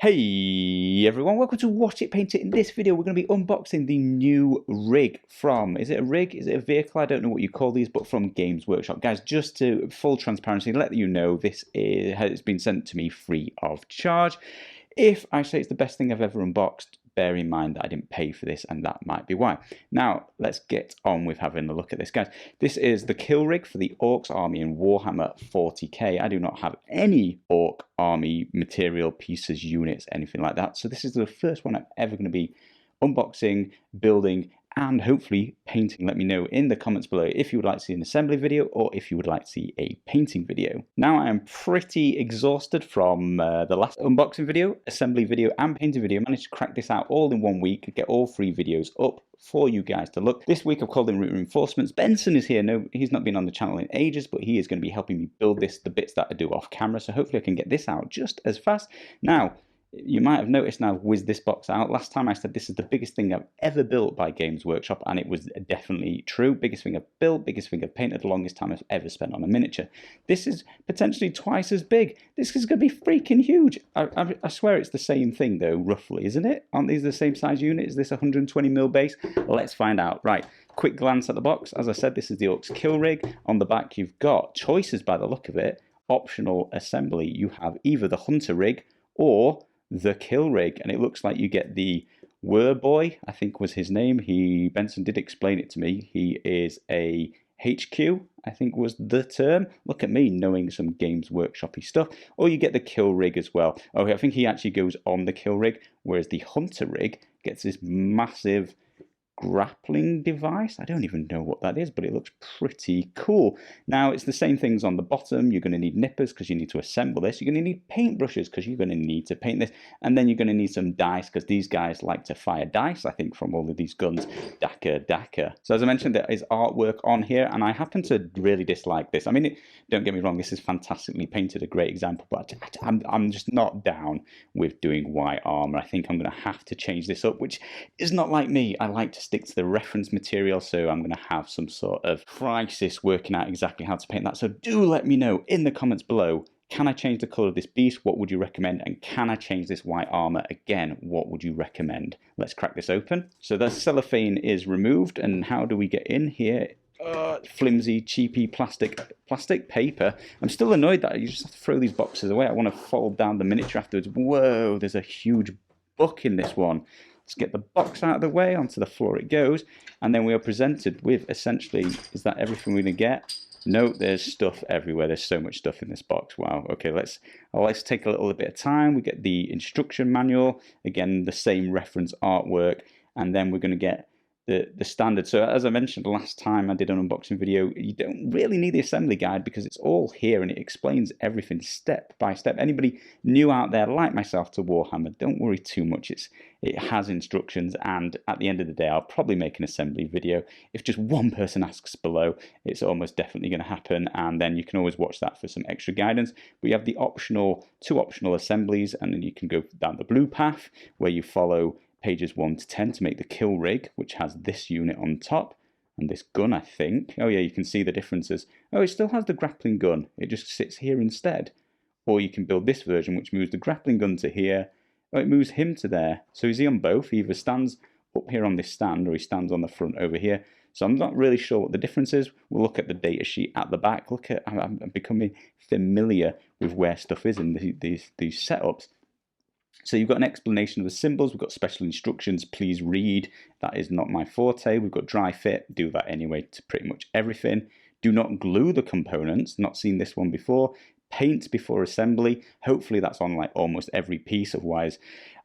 Hey everyone, welcome to Watch It Paint It. In this video we're going to be unboxing the new rig from, is it a rig, is it a vehicle, I don't know what you call these, but from Games Workshop. Guys, just to full transparency, let you know this has been sent to me free of charge. If I say it's the best thing I've ever unboxed, bear in mind that I didn't pay for this, and that might be why. Now, let's get on with having a look at this, guys. This is the kill rig for the Orcs army in Warhammer 40k. I do not have any Orc army material, pieces, units, anything like that. So this is the first one I'm ever going to be unboxing, building, and hopefully painting. Let me know in the comments below if you would like to see an assembly video or if you would like to see a painting video. Now I am pretty exhausted from the last unboxing video, assembly video and painting video. I managed to crack this out all in 1 week, get all 3 videos up for you guys to look. This week I've called in reinforcements. Benson is here. No, he's not been on the channel in ages, but he is going to be helping me build this, the bits that I do off camera. So hopefully I can get this out just as fast. Now, you might have noticed now I've whizzed this box out. Last time I said this is the biggest thing I've ever built by Games Workshop, and it was definitely true. Biggest thing I've built, biggest thing I've painted, the longest time I've ever spent on a miniature. This is potentially twice as big. This is going to be freaking huge. I swear it's the same thing though, roughly, isn't it? Aren't these the same size unit? Is this 120mm base? Let's find out. Right, quick glance at the box. As I said, this is the Orcs kill rig. On the back you've got choices by the look of it. Optional assembly. You have either the hunter rig or the kill rig, and it looks like you get the Werboy, I think was his name. Benson did explain it to me. He is a HQ, I think was the term. Look at me knowing some Games Workshop-y stuff. Or you get the kill rig as well. Oh, I think he actually goes on the kill rig, whereas the hunter rig gets this massive grappling device. I don't even know what that is, but it looks pretty cool. Now, it's the same things on the bottom. You're going to need nippers because you need to assemble this. You're going to need paintbrushes because you're going to need to paint this. And then you're going to need some dice because these guys like to fire dice, I think, from all of these guns. Daka. So as I mentioned, there is artwork on here, and I happen to really dislike this. I mean, don't get me wrong, this is fantastically painted, a great example, but I'm just not down with doing white armor. I think I'm going to have to change this up, which is not like me. I like to stick to the reference material, so I'm going to have some sort of crisis working out exactly how to paint that. So do let me know in the comments below, can I change the colour of this beast? What would you recommend? And can I change this white armour? Again, what would you recommend? Let's crack this open. So the cellophane is removed, and how do we get in here? Flimsy, cheapy plastic paper. I'm still annoyed that you just have to throw these boxes away. I want to fold down the miniature afterwards. Whoa, there's a huge book in this one. Let's get the box out of the way, onto the floor it goes, and then we are presented with essentially, is that everything we're going to get? No, there's stuff everywhere. There's so much stuff in this box. Wow. Okay, let's take a little bit of time. We get the instruction manual, again, the same reference artwork, and then we're going to get the standard. So as I mentioned last time I did an unboxing video, you don't really need the assembly guide because it's all here and it explains everything step by step. Anybody new out there like myself to Warhammer, don't worry too much. It has instructions, and at the end of the day I'll probably make an assembly video. If just one person asks below, it's almost definitely going to happen, and then you can always watch that for some extra guidance. But you have the two optional assemblies, and then you can go down the blue path where you follow pages 1 to 10 to make the kill rig, which has this unit on top and this gun, I think. Oh yeah, you can see the differences. Oh, it still has the grappling gun. It just sits here instead. Or you can build this version, which moves the grappling gun to here. Oh, it moves him to there. So is he on both? He either stands up here on this stand or he stands on the front over here. So I'm not really sure what the difference is. We'll look at the data sheet at the back. Look at, I'm becoming familiar with where stuff is in these setups. So you've got an explanation of the symbols, we've got special instructions, please read. That is not my forte. We've got dry fit, do that anyway to pretty much everything. Do not glue the components, not seen this one before. Paint before assembly. Hopefully that's on like almost every piece, otherwise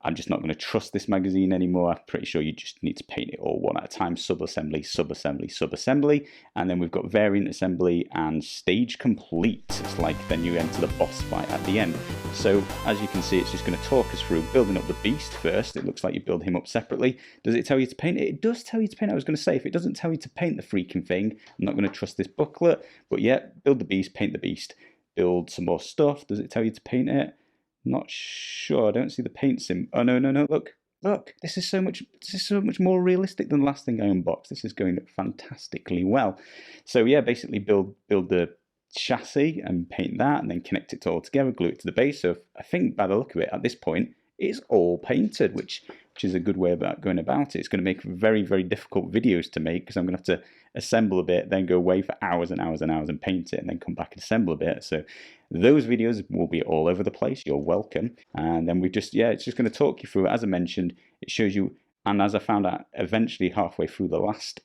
I'm just not going to trust this magazine anymore. I'm pretty sure you just need to paint it all one at a time. Sub-assembly, sub-assembly, sub-assembly. And then we've got variant assembly and stage complete. It's like then you enter the boss fight at the end. So as you can see, it's just going to talk us through building up the beast first. It looks like you build him up separately. Does it tell you to paint it? It does tell you to paint it. I was going to say, if it doesn't tell you to paint the freaking thing, I'm not going to trust this booklet. But yeah, build the beast, paint the beast. Build some more stuff. Does it tell you to paint it? Not sure. I don't see the paint sim. Oh no. Look. This is so much more realistic than the last thing I unboxed. This is going fantastically well. So yeah, basically build the chassis and paint that, and then connect it all together, glue it to the base. So I think by the look of it, at this point, it's all painted, which is a good way about going about it. It's going to make very, very difficult videos to make because I'm going to have to assemble a bit, then go away for hours and hours and hours and paint it, and then come back and assemble a bit. So those videos will be all over the place. You're welcome. And then it's just going to talk you through it. As I mentioned, it shows you, and as I found out eventually halfway through the last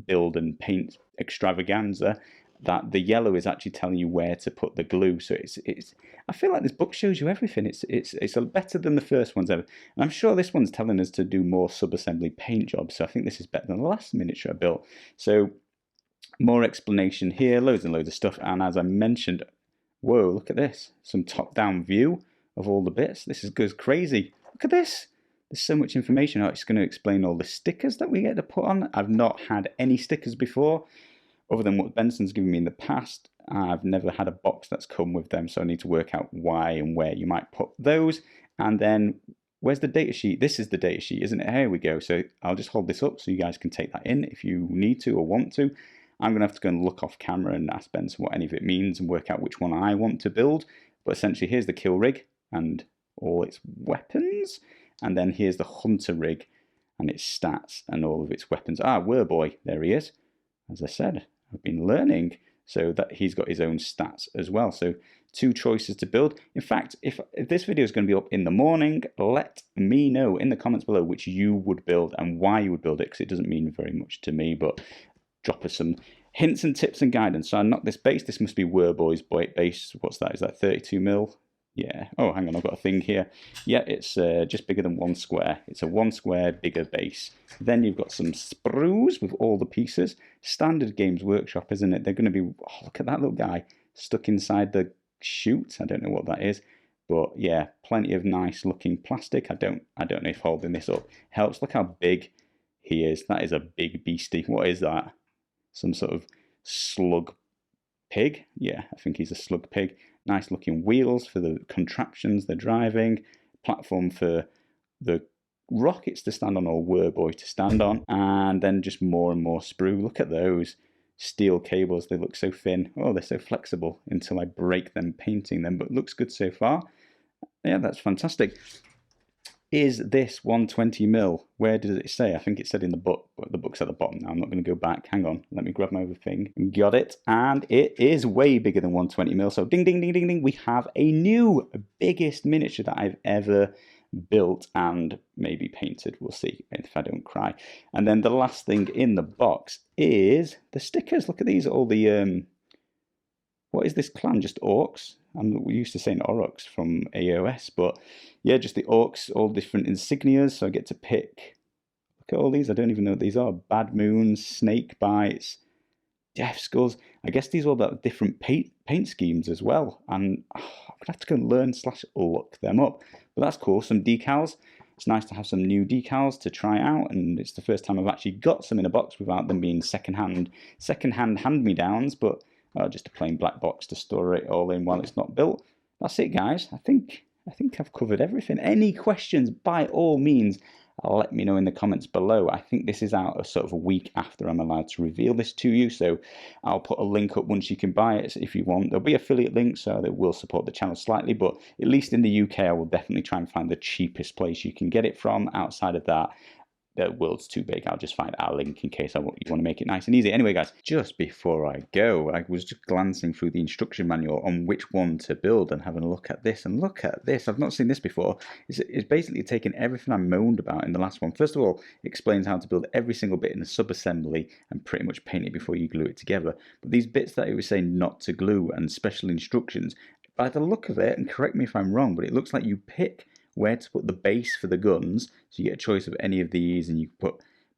build and paint extravaganza, that the yellow is actually telling you where to put the glue. So it's I feel like this book shows you everything. It's better than the first ones ever. And I'm sure this one's telling us to do more sub-assembly paint jobs. So I think this is better than the last miniature I built. So more explanation here, loads and loads of stuff. And as I mentioned, whoa, look at this. Some top-down view of all the bits. This goes crazy. Look at this. There's so much information. It's going to explain all the stickers that we get to put on. I've not had any stickers before, other than what Benson's given me in the past. I've never had a box that's come with them, so I need to work out why and where you might put those. And then, where's the data sheet? This is the data sheet, isn't it? Here we go. So I'll just hold this up so you guys can take that in if you need to or want to. I'm going to have to go and look off camera and ask Benson what any of it means and work out which one I want to build. But essentially, here's the kill rig and all its weapons. And then here's the hunter rig and its stats and all of its weapons. Warboy, there he is. As I said, I've been learning, so that he's got his own stats as well. So 2 choices to build. In fact, if this video is going to be up in the morning, let me know in the comments below which you would build and why you would build it, because it doesn't mean very much to me, but drop us some hints and tips and guidance. So I knocked this base. This must be Warboy's base. What's that? Is that 32 mil? Yeah. Oh, hang on, I've got a thing here. Yeah, it's just bigger than 1 square. It's a 1 square bigger base. Then you've got some sprues with all the pieces. Standard Games Workshop, isn't it? They're going to be, look at that little guy stuck inside the chute. I don't know what that is. But yeah, plenty of nice looking plastic. I don't know if holding this up helps. Look how big he is. That is a big beastie. What is that? Some sort of slug pig? Yeah, I think he's a slug pig. Nice looking wheels for the contraptions they're driving, platform for the rockets to stand on or Warboy to stand on, and then just more and more sprue. Look at those steel cables, they look so thin. Oh, they're so flexible until I break them painting them, but looks good so far. Yeah, that's fantastic. Is this 120 mil? Where does it say? I think it said in the book, but the book's at the bottom now. I'm not going to go back. Hang on. Let me grab my other thing. Got it. And it is way bigger than 120 mil. So ding, ding, ding, ding, ding. We have a new biggest miniature that I've ever built and maybe painted. We'll see if I don't cry. And then the last thing in the box is the stickers. Look at these. All the, what is this clan? Just orcs? I'm used to saying Aurochs from AOS, but yeah, just the orcs, all different insignias. So I get to pick. Look at all these. I don't even know what these are. Bad moons, snake bites, death skulls. I guess these are all the different paint schemes as well. And I'm gonna have to go and learn / look them up. But that's cool. Some decals. It's nice to have some new decals to try out, and it's the first time I've actually got some in a box without them being secondhand hand-me-downs. But just a plain black box to store it all in while it's not built. That's it, guys. I think I've covered everything. Any questions, by all means, let me know in the comments below. I think this is out a sort of a week after I'm allowed to reveal this to you, so I'll put a link up once you can buy it if you want. There'll be affiliate links, so that will support the channel slightly, but at least in the UK, I will definitely try and find the cheapest place you can get it from. Outside of that, the world's too big. I'll just find our link in case you want to make it nice and easy. Anyway, guys, just before I go, I was just glancing through the instruction manual on which one to build and having a look at this. And look at this. I've not seen this before. It's basically taken everything I moaned about in the last one. First of all, it explains how to build every single bit in a sub-assembly and pretty much paint it before you glue it together. But these bits that it was saying not to glue and special instructions, by the look of it, and correct me if I'm wrong, but it looks like you pick where to put the base for the guns, so you get a choice of any of these, and you put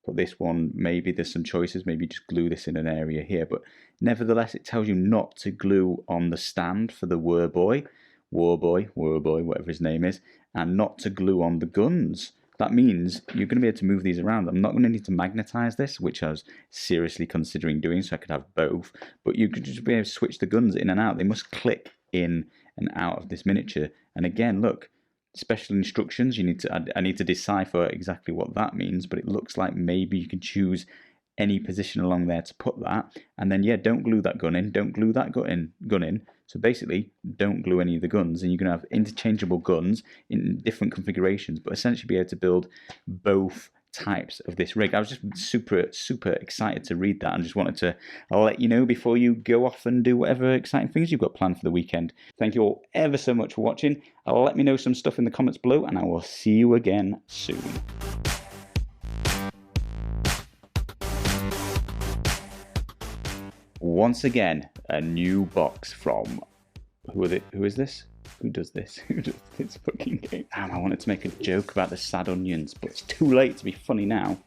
this one. Maybe there's some choices, maybe just glue this in an area here, but nevertheless it tells you not to glue on the stand for the Warboy, whatever his name is, and not to glue on the guns. That means you're going to be able to move these around. I'm not going to need to magnetize this, which I was seriously considering doing, so I could have both, but you could just be able to switch the guns in and out. They must click in and out of this miniature. And again, look, special instructions. I need to decipher exactly what that means, but it looks like maybe you can choose any position along there to put that. And then, yeah, don't glue that gun in, don't glue that gun in. So basically, don't glue any of the guns, and you're going to have interchangeable guns in different configurations, but essentially be able to build both types of this rig. I was just super excited to read that and just wanted to let you know before you go off and do whatever exciting things you've got planned for the weekend. Thank you all ever so much for watching. Let me know some stuff in the comments below, and I will see you again soon. Once again, a new box from who is this? Who does this? Who does this fucking game? Damn, I wanted to make a joke about the sad onions, but it's too late to be funny now.